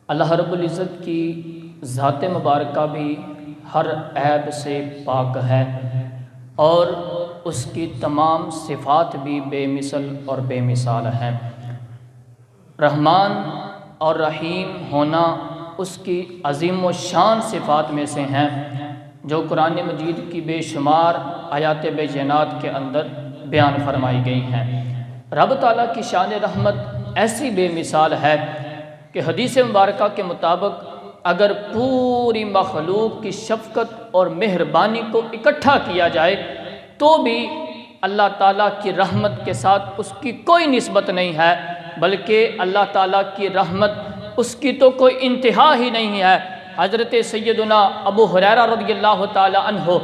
اللہ رب العزت کی ذات مبارکہ بھی ہر عیب سے پاک ہے اور اس کی تمام صفات بھی بے مثل اور بے مثال ہیں۔ رحمان اور رحیم ہونا اس کی عظیم و شان صفات میں سے ہیں جو قرآن مجید کی بے شمار آیات بینات کے اندر بیان فرمائی گئی ہیں۔ رب تعالیٰ کی شان رحمت ایسی بے مثال ہے کہ حدیث مبارکہ کے مطابق اگر پوری مخلوق کی شفقت اور مہربانی کو اکٹھا کیا جائے تو بھی اللہ تعالیٰ کی رحمت کے ساتھ اس کی کوئی نسبت نہیں ہے، بلکہ اللہ تعالیٰ کی رحمت اس کی تو کوئی انتہا ہی نہیں ہے۔ حضرت سیدنا ابو ہریرہ رضی اللہ تعالیٰ عنہ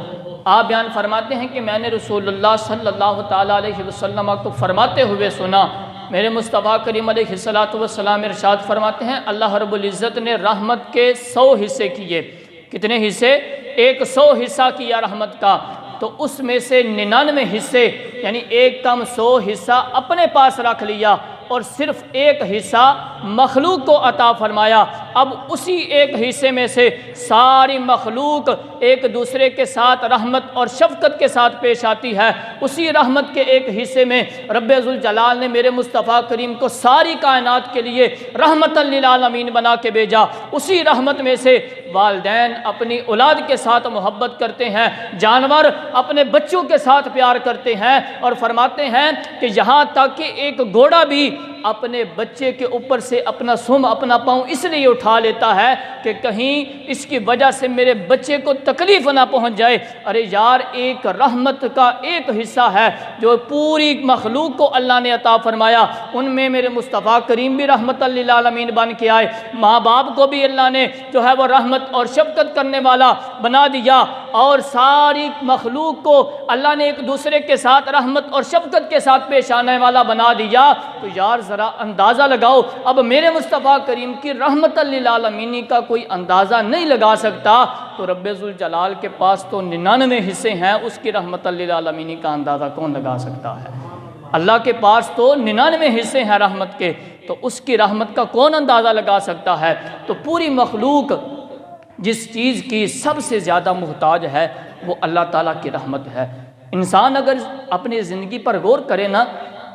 آپ بیان فرماتے ہیں کہ میں نے رسول اللہ صلی اللہ تعالیٰ علیہ وسلم کو فرماتے ہوئے سنا، میرے مصطفیٰ کریم علیہ السلام ارشاد فرماتے ہیں اللہ رب العزت نے رحمت کے 100 حصے کیے۔ کتنے حصے؟ 100 حصہ کیا رحمت کا، تو اس میں سے 99 حصے یعنی ایک کم 100 حصہ اپنے پاس رکھ لیا اور صرف ایک حصہ مخلوق کو عطا فرمایا۔ اب اسی ایک حصے میں سے ساری مخلوق ایک دوسرے کے ساتھ رحمت اور شفقت کے ساتھ پیش آتی ہے۔ اسی رحمت کے ایک حصے میں رب ذوالجلال نے میرے مصطفیٰ کریم کو ساری کائنات کے لیے رحمت للعالمین بنا کے بھیجا۔ اسی رحمت میں سے والدین اپنی اولاد کے ساتھ محبت کرتے ہیں، جانور اپنے بچوں کے ساتھ پیار کرتے ہیں، اور فرماتے ہیں کہ یہاں تک کہ ایک گھوڑا بھی اپنے بچے کے اوپر سے اپنا سم اپنا پاؤں اس لیے اٹھا لیتا ہے کہ کہیں اس کی وجہ سے میرے بچے کو تکلیف نہ پہنچ جائے۔ ارے یار، ایک رحمت کا ایک حصہ ہے جو پوری مخلوق کو اللہ نے عطا فرمایا، ان میں میرے مصطفیٰ کریم بھی رحمت للعالمین بن کے آئے، ماں باپ کو بھی اللہ نے جو ہے وہ رحمت اور شفقت کرنے والا بنا دیا، اور ساری مخلوق کو اللہ نے ایک دوسرے کے ساتھ رحمت اور شفقت کے ساتھ پیش آنے والا بنا دیا۔ تو یار ذرا اندازہ لگاؤ، اب میرے مصطفیٰ کریم کی رحمت للعالمین کا کوئی اندازہ نہیں لگا سکتا تو رب ذوالجلال کے پاس تو 99 حصے ہیں، اس کی رحمت للعالمین کا اندازہ کون لگا سکتا ہے؟ اللہ کے پاس تو 99 حصے ہیں رحمت کے، تو اس کی رحمت کا کون اندازہ لگا سکتا ہے؟ تو پوری مخلوق جس چیز کی سب سے زیادہ محتاج ہے وہ اللہ تعالیٰ کی رحمت ہے۔ انسان اگر اپنی زندگی پر غور کرے نا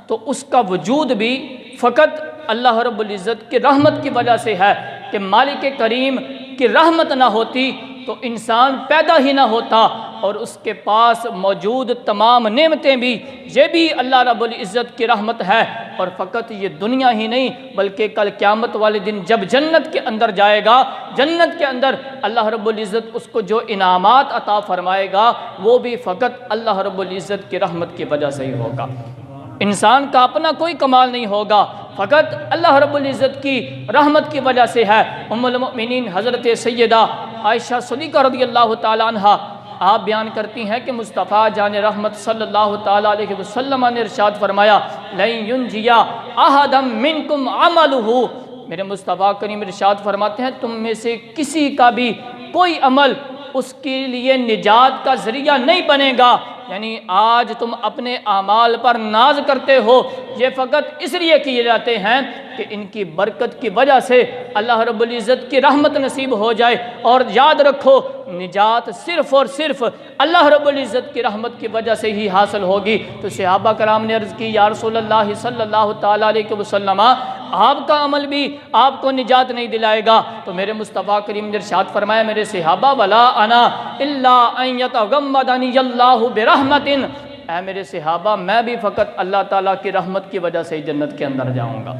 تو اس کا وجود بھی فقط اللہ رب العزت کی رحمت کی وجہ سے ہے، کہ مالک کریم کی رحمت نہ ہوتی تو انسان پیدا ہی نہ ہوتا، اور اس کے پاس موجود تمام نعمتیں بھی یہ بھی اللہ رب العزت کی رحمت ہے۔ اور فقط یہ دنیا ہی نہیں بلکہ کل قیامت والے دن جب جنت کے اندر جائے گا، جنت کے اندر اللہ رب العزت اس کو جو انعامات عطا فرمائے گا وہ بھی فقط اللہ رب العزت کی رحمت کی وجہ سے ہی ہوگا۔ انسان کا اپنا کوئی کمال نہیں ہوگا، فقط اللہ رب العزت کی رحمت کی وجہ سے ہے۔ ام المؤمنین حضرت سیدہ عائشہ صدیقہ رضی اللہ تعالی عنہا آپ بیان کرتی ہیں کہ مصطفیٰ جان رحمت صلی اللہ تعالی علیہ وسلم نے ارشاد فرمایا لَن يُنْجِيَ أَحَدًا مِّنْكُمْ عَمَلُهُ، میرے مصطفیٰ کریم ارشاد فرماتے ہیں تم میں سے کسی کا بھی کوئی عمل اس کے لیے نجات کا ذریعہ نہیں بنے گا۔ یعنی آج تم اپنے اعمال پر ناز کرتے ہو، یہ فقط اس لیے کیے جاتے ہیں کہ ان کی برکت کی وجہ سے اللہ رب العزت کی رحمت نصیب ہو جائے، اور یاد رکھو نجات صرف اور صرف اللہ رب العزت کی رحمت کی وجہ سے ہی حاصل ہوگی۔ تو صحابہ کرام نے عرض کی یا رسول اللہ صلی اللہ تعالیٰ علیہ وسلم، آپ کا عمل بھی آپ کو نجات نہیں دلائے گا؟ تو میرے مصطفیٰ کریم نے ارشاد فرمایا میرے صحابہ ولا انا الا ان یتغمدنی اللہ برحمت، اے میرے صحابہ میں بھی فقط اللہ تعالیٰ کی رحمت کی وجہ سے جنت کے اندر جاؤں گا۔